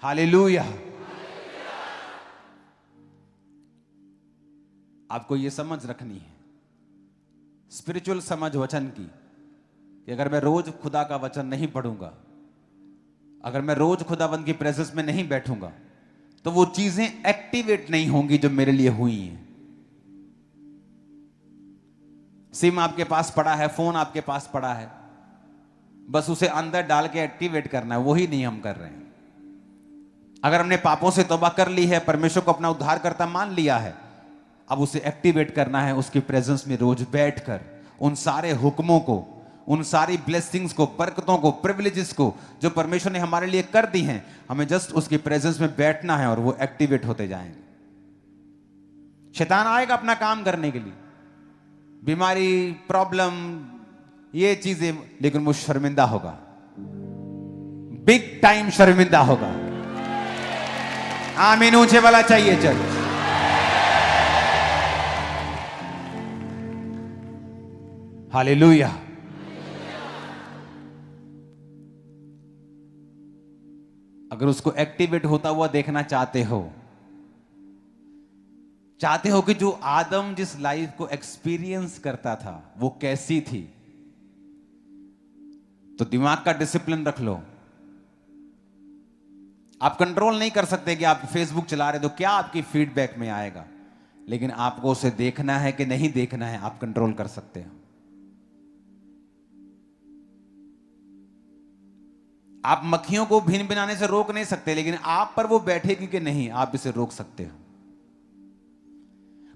Hallelujah. आपको ये समझ रखनी है, स्पिरिचुअल समझ वचन की, कि अगर मैं रोज खुदा का वचन नहीं पढ़ूंगा, अगर मैं रोज खुदाबंद की प्रेजेंस में नहीं बैठूंगा, तो वो चीजें एक्टिवेट नहीं होंगी जो मेरे लिए हुई हैं। सिम आपके पास पड़ा है, फोन आपके पास पड़ा है, बस उसे अंदर डाल के एक्टिवेट करना है, वही नहीं हम कर रहे हैं। अगर हमने पापों से तौबा कर ली है, परमेश्वर को अपना उद्धारकर्ता मान लिया है, अब उसे एक्टिवेट करना है, उसकी प्रेजेंस में रोज बैठकर उन सारे हुक्मों को, उन सारी ब्लेसिंग्स को, बरकतों को, प्रिविलेजेस को जो परमेश्वर ने हमारे लिए कर दी हैं, हमें जस्ट उसकी प्रेजेंस में बैठना है और वो एक्टिवेट होते जाएंगे। शैतान आएगा अपना काम करने के लिए, बीमारी, प्रॉब्लम, ये चीजें, लेकिन वो शर्मिंदा होगा, बिग टाइम शर्मिंदा होगा। आमीन ऊंचे वाला चाहिए चर्च। हालेलुया। अगर उसको एक्टिवेट होता हुआ देखना चाहते हो कि जो आदम जिस लाइफ को एक्सपीरियंस करता था वो कैसी थी, तो दिमाग का डिसिप्लिन रख लो। आप कंट्रोल नहीं कर सकते कि आप फेसबुक चला रहे तो क्या आपकी फीडबैक में आएगा, लेकिन आपको उसे देखना है कि नहीं देखना है, आप कंट्रोल कर सकते हो। आप मक्खियों को भिन भिनाने से रोक नहीं सकते, लेकिन आप पर वो बैठेगी कि नहीं, आप इसे रोक सकते हो।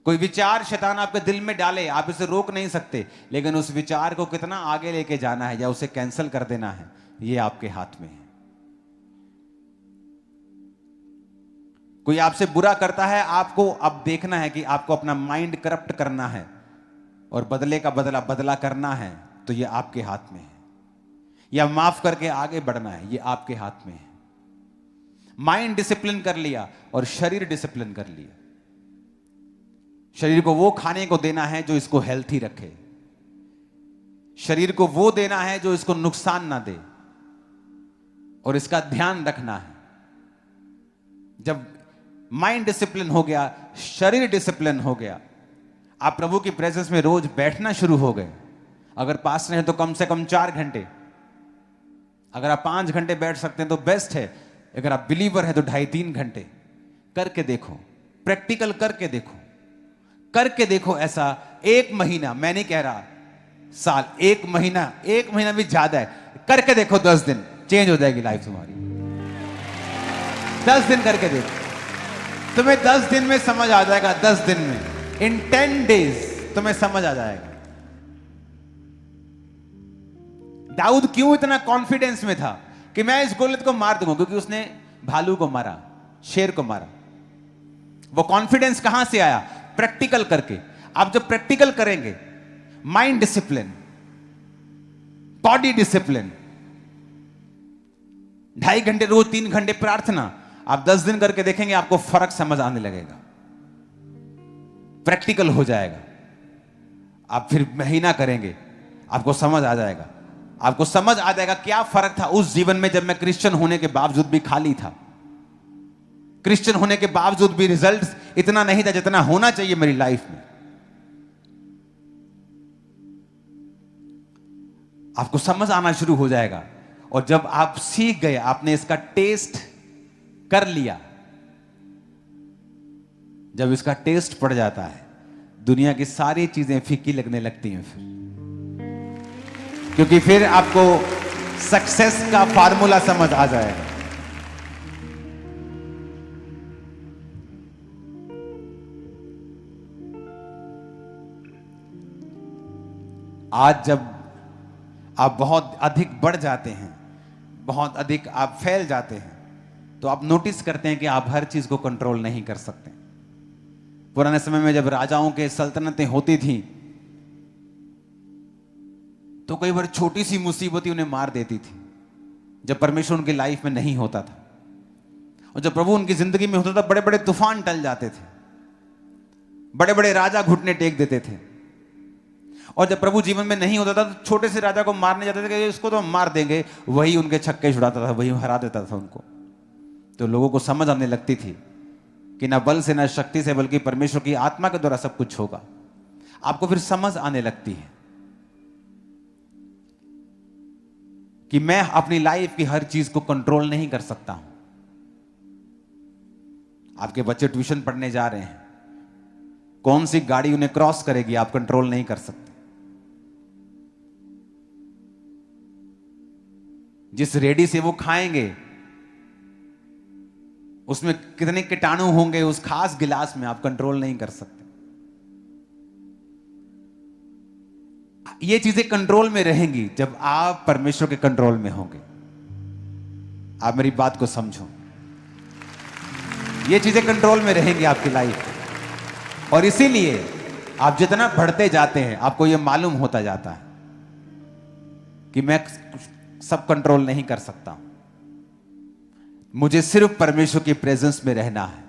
कोई विचार शैतान आपके दिल में डाले, आप इसे रोक नहीं सकते, लेकिन उस विचार को कितना आगे लेके जाना है या उसे कैंसिल कर देना है, ये आपके हाथ में है। कोई आपसे बुरा करता है, आपको अब देखना है कि आपको अपना माइंड करप्ट करना है और बदले का बदला करना है, तो ये आपके हाथ में है। या माफ करके आगे बढ़ना है, ये आपके हाथ में है। माइंड डिसिप्लिन कर लिया और शरीर डिसिप्लिन कर लिया। शरीर को वो खाने को देना है जो इसको हेल्थी रखे, शरीर को वो देना है जो इसको नुकसान ना दे, और इसका ध्यान रखना है। जब माइंड डिसिप्लिन हो गया, शरीर डिसिप्लिन हो गया, आप प्रभु की प्रेजेंस में रोज बैठना शुरू हो गए। अगर पास में है तो कम से कम 4 घंटे, अगर आप 5 घंटे बैठ सकते हैं तो बेस्ट है, अगर आप बिलीवर है तो 2.5-3 घंटे करके देखो, प्रैक्टिकल करके देखो, करके देखो। ऐसा 1 महीना, मैं नहीं कह रहा साल, 1 महीना भी ज्यादा है, करके देखो। 10 दिन चेंज हो जाएगी लाइफ तुम्हारी। 10 दिन करके देखो, तुम्हें 10 दिन में समझ आ जाएगा। 10 दिन में, इन 10 डेज तुम्हें समझ आ जाएगा। दाऊद क्यों इतना कॉन्फिडेंस में था कि मैं इस गोलियत को मार दूंगा? क्योंकि उसने भालू को मारा, शेर को मारा। वो कॉन्फिडेंस कहां से आया? प्रैक्टिकल करके। आप जब प्रैक्टिकल करेंगे, माइंड डिसिप्लिन, बॉडी डिसिप्लिन, 2.5 घंटे रोज, 3 घंटे प्रार्थना, आप 10 दिन करके देखेंगे, आपको फर्क समझ आने लगेगा, प्रैक्टिकल हो जाएगा। आप फिर महीना करेंगे, आपको समझ आ जाएगा। आपको समझ आ जाएगा क्या फर्क था उस जीवन में जब मैं क्रिश्चियन होने के बावजूद भी खाली था, क्रिश्चियन होने के बावजूद भी रिजल्ट्स इतना नहीं था जितना होना चाहिए मेरी लाइफ में। आपको समझ आना शुरू हो जाएगा। और जब आप सीख गए, आपने इसका टेस्ट कर लिया, जब इसका टेस्ट पड़ जाता है, दुनिया की सारी चीजें फीकी लगने लगती हैं फिर, क्योंकि फिर आपको सक्सेस का फार्मूला समझ आ जाएगा। आज जब आप बहुत अधिक बढ़ जाते हैं, बहुत अधिक आप फैल जाते हैं, तो आप नोटिस करते हैं कि आप हर चीज को कंट्रोल नहीं कर सकते। पुराने समय में जब राजाओं के सल्तनतें होती थी, तो कई बार छोटी सी मुसीबत ही उन्हें मार देती थी, जब परमेश्वर उनकी लाइफ में नहीं होता था। और जब प्रभु उनकी जिंदगी में होता था, बड़े बड़े तूफान टल जाते थे, बड़े बड़े राजा घुटने टेक देते थे। और जब प्रभु जीवन में नहीं होता था, तो छोटे से राजा को मारने जाते थे कि इसको तो हम मार देंगे, वही उनके छक्के छुड़ाता था, वही हरा देता था उनको। तो लोगों को समझ आने लगती थी कि ना बल से ना शक्ति से बल्कि परमेश्वर की आत्मा के द्वारा सब कुछ होगा। आपको फिर समझ आने लगती है कि मैं अपनी लाइफ की हर चीज को कंट्रोल नहीं कर सकता हूं। आपके बच्चे ट्यूशन पढ़ने जा रहे हैं, कौन सी गाड़ी उन्हें क्रॉस करेगी आप कंट्रोल नहीं कर सकते। जिस रेडी से वो खाएंगे उसमें कितने कीटाणु होंगे उस खास गिलास में आप कंट्रोल नहीं कर सकते। ये चीजें कंट्रोल में रहेंगी जब आप परमेश्वर के कंट्रोल में होंगे। आप मेरी बात को समझो, ये चीजें कंट्रोल में रहेंगी आपकी लाइफ। और इसीलिए आप जितना बढ़ते जाते हैं आपको यह मालूम होता जाता है कि मैं सब कंट्रोल नहीं कर सकता, मुझे सिर्फ परमेश्वर की प्रेजेंस में रहना है।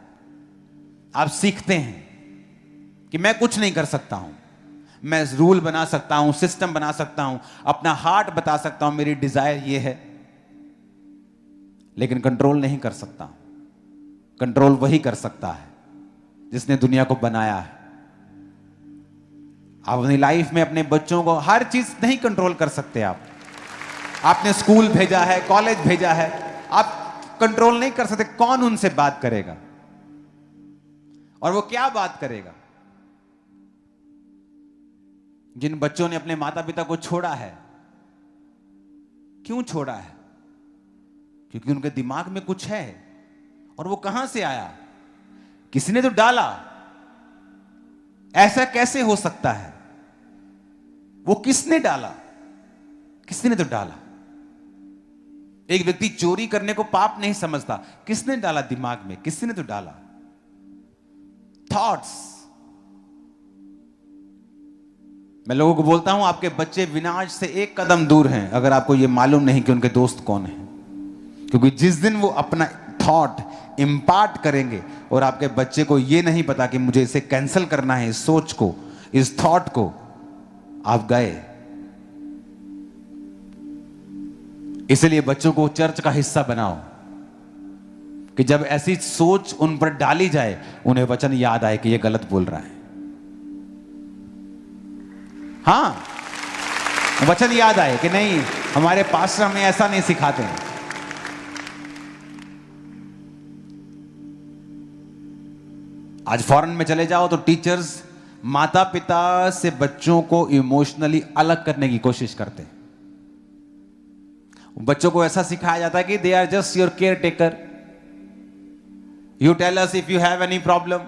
आप सीखते हैं कि मैं कुछ नहीं कर सकता हूं, मैं रूल बना सकता हूं, सिस्टम बना सकता हूं, अपना हार्ट बता सकता हूं, मेरी डिजायर ये है, लेकिन कंट्रोल नहीं कर सकता। कंट्रोल वही कर सकता है जिसने दुनिया को बनाया है। आप अपनी लाइफ में अपने बच्चों को हर चीज नहीं कंट्रोल कर सकते। आपने स्कूल भेजा है, कॉलेज भेजा है, आप कंट्रोल नहीं कर सकते कौन उनसे बात करेगा और वो क्या बात करेगा। जिन बच्चों ने अपने माता पिता को छोड़ा है, क्यों छोड़ा है? क्योंकि उनके दिमाग में कुछ है। और वो कहां से आया? किसी ने तो डाला। ऐसा कैसे हो सकता है? वो किसने डाला? किसी ने तो डाला। एक व्यक्ति चोरी करने को पाप नहीं समझता, किसने डाला दिमाग में? किसी ने तो डाला। थॉट्स। मैं लोगों को बोलता हूं आपके बच्चे विनाश से एक कदम दूर हैं अगर आपको यह मालूम नहीं कि उनके दोस्त कौन हैं। क्योंकि जिस दिन वो अपना थॉट इंपार्ट करेंगे और आपके बच्चे को यह नहीं पता कि मुझे इसे कैंसिल करना है, इस सोच को, इस थॉट को, आप गए। इसलिए बच्चों को चर्च का हिस्सा बनाओ कि जब ऐसी सोच उन पर डाली जाए उन्हें वचन याद आए कि यह गलत बोल रहा है। हां, वचन याद आए कि नहीं, हमारे पास्टर हमें ऐसा नहीं सिखाते हैं। आज फॉरेन में चले जाओ तो टीचर्स माता पिता से बच्चों को इमोशनली अलग करने की कोशिश करते हैं। बच्चों को ऐसा सिखाया जाता है कि they are just your caretaker, you tell us if you have any problem.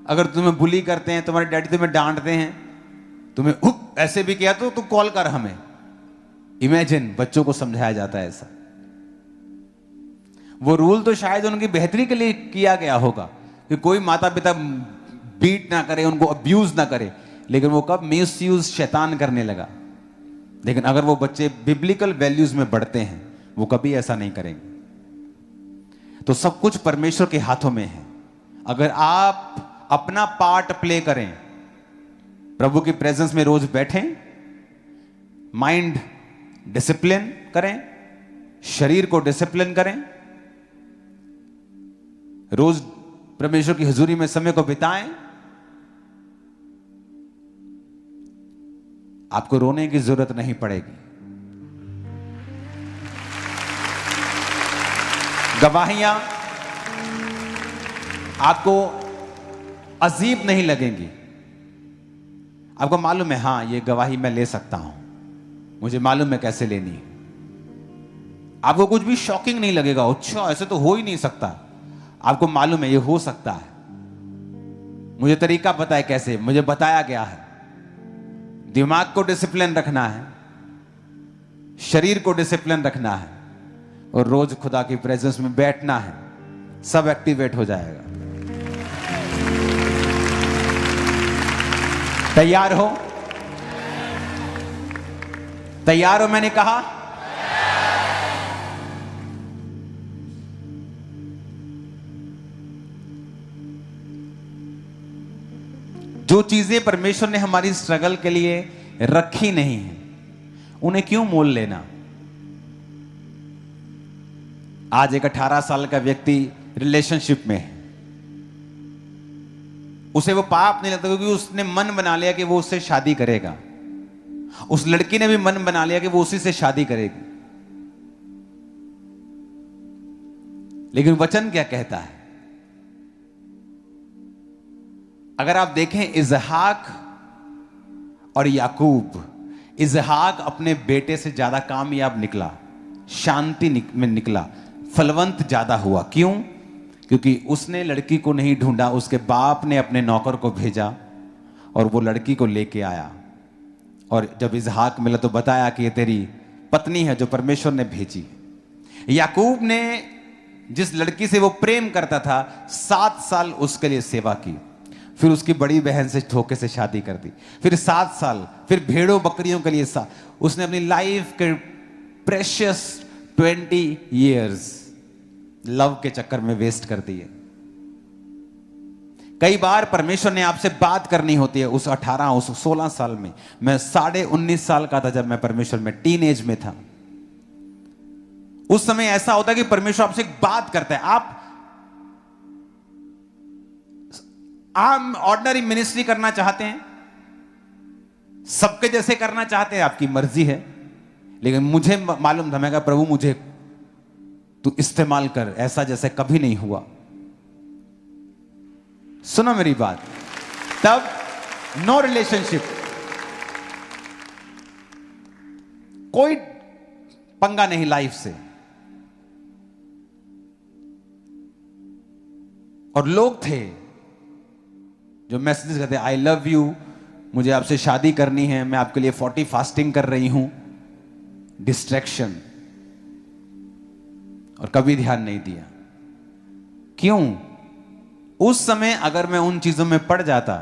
अगर तुम्हें बुली करते हैं, तुम्हारे डैडी तुम्हें डांटते हैं, तुम्हें ऐसे भी किया तो तू कॉल कर हमें। इमेजिन, बच्चों को समझाया जाता है ऐसा। वो रूल तो शायद उनकी बेहतरी के लिए किया गया होगा कि कोई माता पिता बीट ना करे, उनको अब्यूज ना करे, लेकिन वो कब मिसयूज शैतान करने लगा। लेकिन अगर वो बच्चे बिब्लिकल वैल्यूज में बढ़ते हैं वो कभी ऐसा नहीं करेंगे। तो सब कुछ परमेश्वर के हाथों में है। अगर आप अपना पार्ट प्ले करें, प्रभु की प्रेजेंस में रोज बैठें, माइंड डिसिप्लिन करें, शरीर को डिसिप्लिन करें, रोज परमेश्वर की हुजूरी में समय को बिताएं, आपको रोने की जरूरत नहीं पड़ेगी। गवाहियां आपको अजीब नहीं लगेंगी। आपको मालूम है, हां ये गवाही मैं ले सकता हूं, मुझे मालूम है कैसे लेनी है। आपको कुछ भी शॉकिंग नहीं लगेगा, अच्छा ऐसे तो हो ही नहीं सकता। आपको मालूम है ये हो सकता है, मुझे तरीका पता है कैसे, मुझे बताया गया है। दिमाग को डिसिप्लिन रखना है, शरीर को डिसिप्लिन रखना है और रोज खुदा की प्रेजेंस में बैठना है, सब एक्टिवेट हो जाएगा। तैयार हो? तैयार हो? मैंने कहा जो चीजें परमेश्वर ने हमारी स्ट्रगल के लिए रखी नहीं है, उन्हें क्यों मोल लेना? आज एक 18 साल का व्यक्ति रिलेशनशिप में है, उसे वो पाप नहीं लगता क्योंकि उसने मन बना लिया कि वो उससे शादी करेगा। उस लड़की ने भी मन बना लिया कि वो उसी से शादी करेगी। लेकिन वचन क्या कहता है? अगर आप देखें इसहाक और याकूब, इसहाक अपने बेटे से ज्यादा कामयाब निकला, शांति में निकला, फलवंत ज्यादा हुआ। क्यों? क्योंकि उसने लड़की को नहीं ढूंढा, उसके बाप ने अपने नौकर को भेजा और वो लड़की को लेके आया। और जब इसहाक मिला तो बताया कि ये तेरी पत्नी है जो परमेश्वर ने भेजी। याकूब ने जिस लड़की से वो प्रेम करता था 7 साल उसके लिए सेवा की, फिर उसकी बड़ी बहन से धोखे से शादी कर दी, फिर 7 साल, फिर भेड़ों बकरियों के लिए उसने अपनी लाइफ के प्रेशियस 20 years लव के चक्कर में वेस्ट कर दिए। कई बार परमेश्वर ने आपसे बात करनी होती है। उस 16 साल में, मैं 19.5 साल का था जब मैं परमेश्वर में टीन एज में था। उस समय ऐसा होता है कि परमेश्वर आपसे एक बात करता है। आप ऑर्डिनरी मिनिस्ट्री करना चाहते हैं, सबके जैसे करना चाहते हैं, आपकी मर्जी है। लेकिन मुझे मालूम था, मैं कहा प्रभु मुझे तू इस्तेमाल कर, ऐसा जैसे कभी नहीं हुआ। सुनो मेरी बात। तब नो रिलेशनशिप, कोई पंगा नहीं लाइफ से। और लोग थे जो मैसेजेस करते, आई लव यू, मुझे आपसे शादी करनी है, मैं आपके लिए 40 फास्टिंग कर रही हूं। डिस्ट्रैक्शन, और कभी ध्यान नहीं दिया। क्यों? उस समय अगर मैं उन चीजों में पड़ जाता,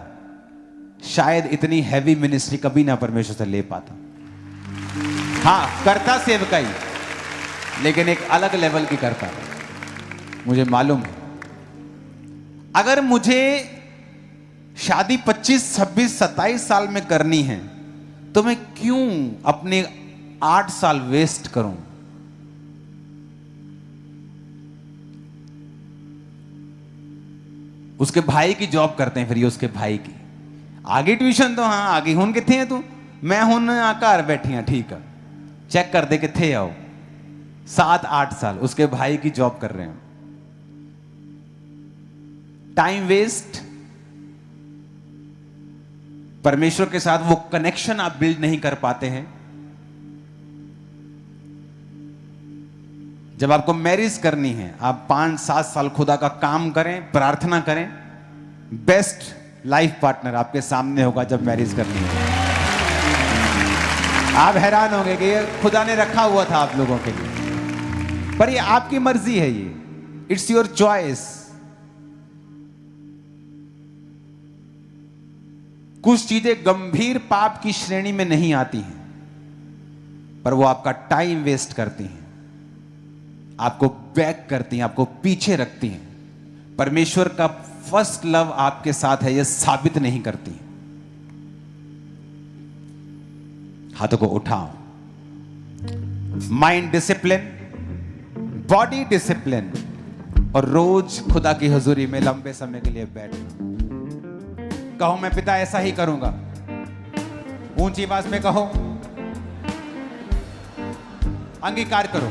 शायद इतनी हैवी मिनिस्ट्री कभी ना परमेश्वर से ले पाता। हां, करता सेवकाई, लेकिन एक अलग लेवल की करता, मुझे मालूम है। अगर मुझे शादी 25, 26, 27 साल में करनी है तो मैं क्यों अपने 8 साल वेस्ट करूं? उसके भाई की जॉब करते हैं, फिर ये उसके भाई की आगे ट्यूशन, तो हाँ आगे हुन किथे है तू, मैं हुन घर बैठी हाँ, ठीक है, चेक कर दे किथे आओ। 7-8 साल उसके भाई की जॉब कर रहे हैं। Time waste. परमेश्वर के साथ वो कनेक्शन आप बिल्ड नहीं कर पाते हैं। जब आपको मैरिज करनी है, आप 5-7 साल खुदा का काम करें, प्रार्थना करें, बेस्ट लाइफ पार्टनर आपके सामने होगा जब मैरिज करनी है। आप हैरान होंगे कि ये खुदा ने रखा हुआ था आप लोगों के लिए, पर ये आपकी मर्जी है, ये इट्स योर चॉइस। कुछ चीजें गंभीर पाप की श्रेणी में नहीं आती हैं, पर वो आपका टाइम वेस्ट करती हैं, आपको बैक करती हैं, आपको पीछे रखती हैं। परमेश्वर का फर्स्ट लव आपके साथ है, यह साबित नहीं करती। हाथों को उठाओ। माइंड डिसिप्लिन, बॉडी डिसिप्लिन, और रोज खुदा की हुजूरी में लंबे समय के लिए बैठना। कहो मैं पिता ऐसा ही करूंगा, ऊंची आवाज में कहो, अंगीकार करो।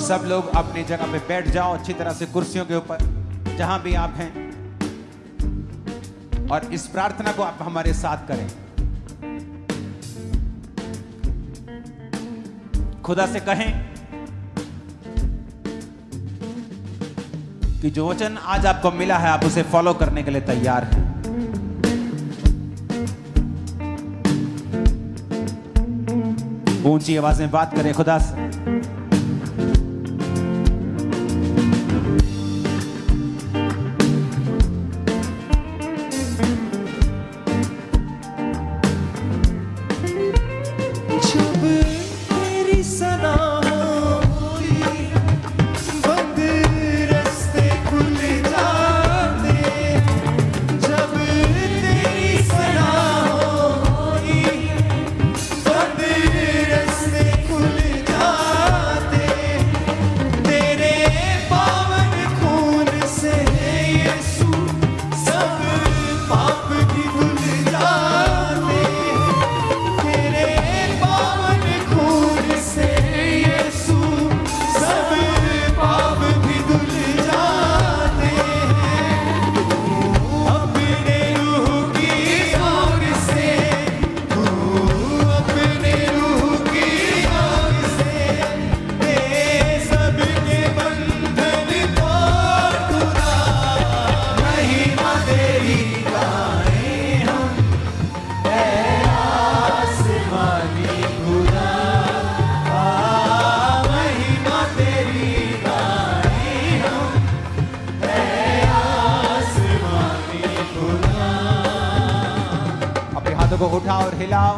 सब लोग अपनी जगह पे बैठ जाओ, अच्छी तरह से कुर्सियों के ऊपर, जहां भी आप हैं, और इस प्रार्थना को आप हमारे साथ करें। खुदा से कहें कि जो वचन आज आपको मिला है, आप उसे फॉलो करने के लिए तैयार हैं। ऊंची आवाज में बात करें खुदा से। उठाओ और हिलाओ।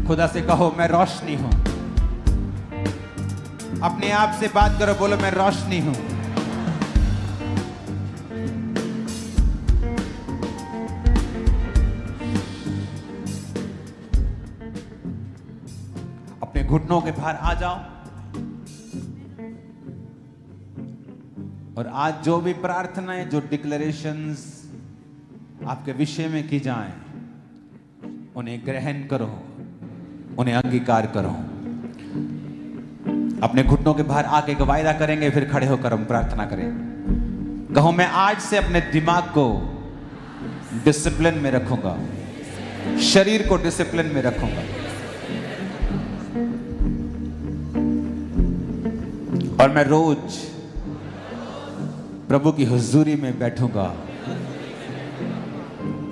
खुदा से कहो मैं रोशनी हूं। अपने आप से बात करो, बोलो मैं रोशनी हूं। अपने घुटनों के बाहर आ जाओ और आज जो भी प्रार्थनाएं, जो डिक्लेरेशंस आपके विषय में की जाएं, उन्हें ग्रहण करो, उन्हें अंगीकार करो। अपने घुटनों के बाहर आके एक वायदा करेंगे, फिर खड़े होकर हम प्रार्थना करें। कहो मैं आज से अपने दिमाग को डिसिप्लिन में रखूंगा, शरीर को डिसिप्लिन में रखूंगा और मैं रोज प्रभु की हुजूरी में बैठूंगा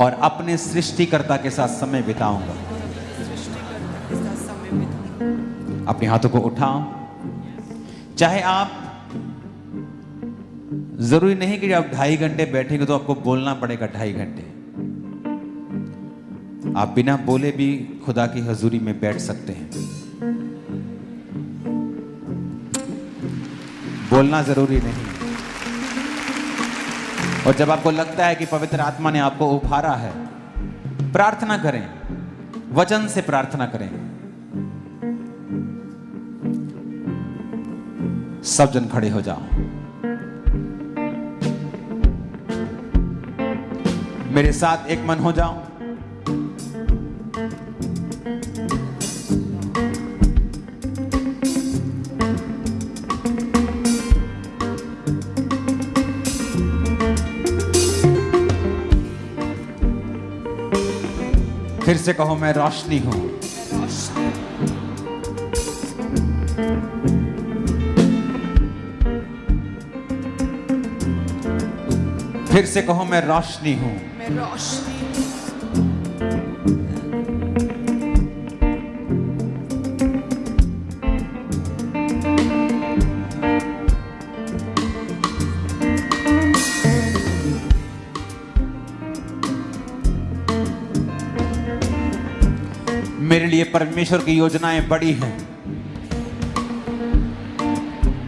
और अपने सृष्टिकर्ता के साथ समय बिताऊंगा। अपने हाथों को उठाओ। चाहे आप, जरूरी नहीं कि आप 2.5 घंटे बैठेंगे तो आपको बोलना पड़ेगा 2.5 घंटे। आप बिना बोले भी खुदा की हुजूरी में बैठ सकते हैं। बोलना जरूरी नहीं। और जब आपको लगता है कि पवित्र आत्मा ने आपको उभारा है, प्रार्थना करें, वचन से प्रार्थना करें। सब जन खड़े हो जाओ। मेरे साथ एक मन हो जाओ। फिर से कहो मैं रोशनी हूं। फिर से कहो मैं रोशनी हूं। मैं रोशनी मेरे लिए परमेश्वर की योजनाएं बड़ी हैं।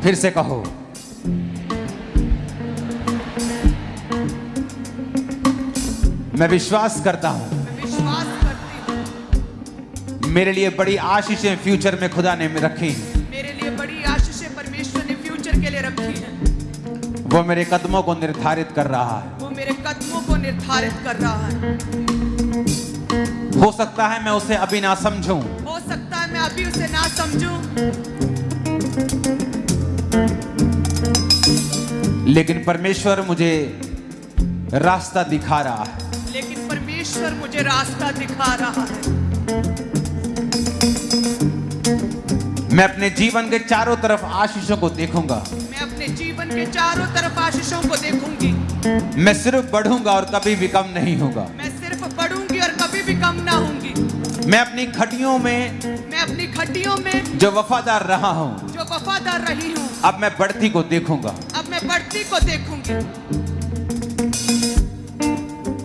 फिर से कहो मैं विश्वास करता हूं, विश्वास करती हूँ। मेरे लिए बड़ी आशीषें फ्यूचर में खुदा ने रखी हैं। मेरे लिए बड़ी आशीषें परमेश्वर ने फ्यूचर के लिए रखी है। वो मेरे कदमों को निर्धारित कर रहा है। वो मेरे कदमों को निर्धारित कर रहा है। हो सकता है मैं उसे अभी ना समझूं, हो सकता है मैं अभी उसे ना समझूं, लेकिन परमेश्वर मुझे रास्ता दिखा रहा है। लेकिन परमेश्वर मुझे रास्ता दिखा रहा है। मैं अपने जीवन के चारों तरफ आशीषों को देखूंगा। मैं अपने जीवन के चारों तरफ आशीषों को देखूंगी। मैं सिर्फ बढ़ूंगा और कभी भी कम नहीं होगा। मैं सिर्फ बढ़ूंगी और कभी भी कम ना होंगी। मैं अपनी खटियों में जो वफादार रहा हूं, जो वफादार रही हूं, अब मैं बढ़ती को देखूंगा। अब मैं बढ़ती को देखूंगी।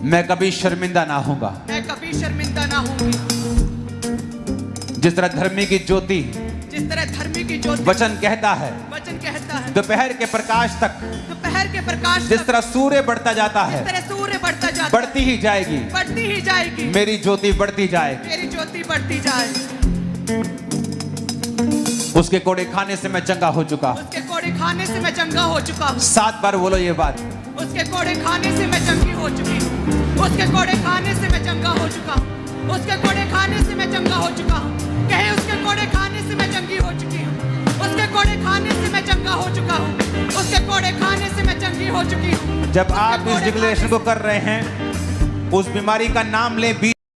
मैं कभी शर्मिंदा ना होगा। मैं कभी शर्मिंदा ना होंगी। जिस तरह धर्मी की ज्योति, जिस तरह धर्मी की ज्योति, वचन कहता है, दोपहर के प्रकाश तक, जिस तरह सूर्य बढ़ता जाता है, सूर्य बढ़ता जाता, बढ़ती ही जाएगी, बढ़ती ही जाएगी। मेरी ज्योति बढ़ती जाएगी, मेरी ज्योति बढ़ती जाएगी। उसके कोड़े खाने से मैं चंगा हो चुका हूं। उसके कोड़े खाने से मैं चंगा हो चुका हूं। 7 बार बोलो ये बात। उसके कोड़े खाने से मैं चंगी हो चुकी हूं। उसके कोड़े खाने से मैं चंगा हो चुका हूं। उसके कोड़े खाने से मैं चंगा हो चुका हूं। कहे उसके कोड़े खाने से मैं चंगी हो चुकी हूं। उसके कोड़े खाने से मैं चंगा हो चुका हूं। उसके कोड़े खाने से मैं चंगी हो चुकी हूं। जब आप इस डिक्लेरेशन को कर रहे हैं, उस बीमारी का नाम ले।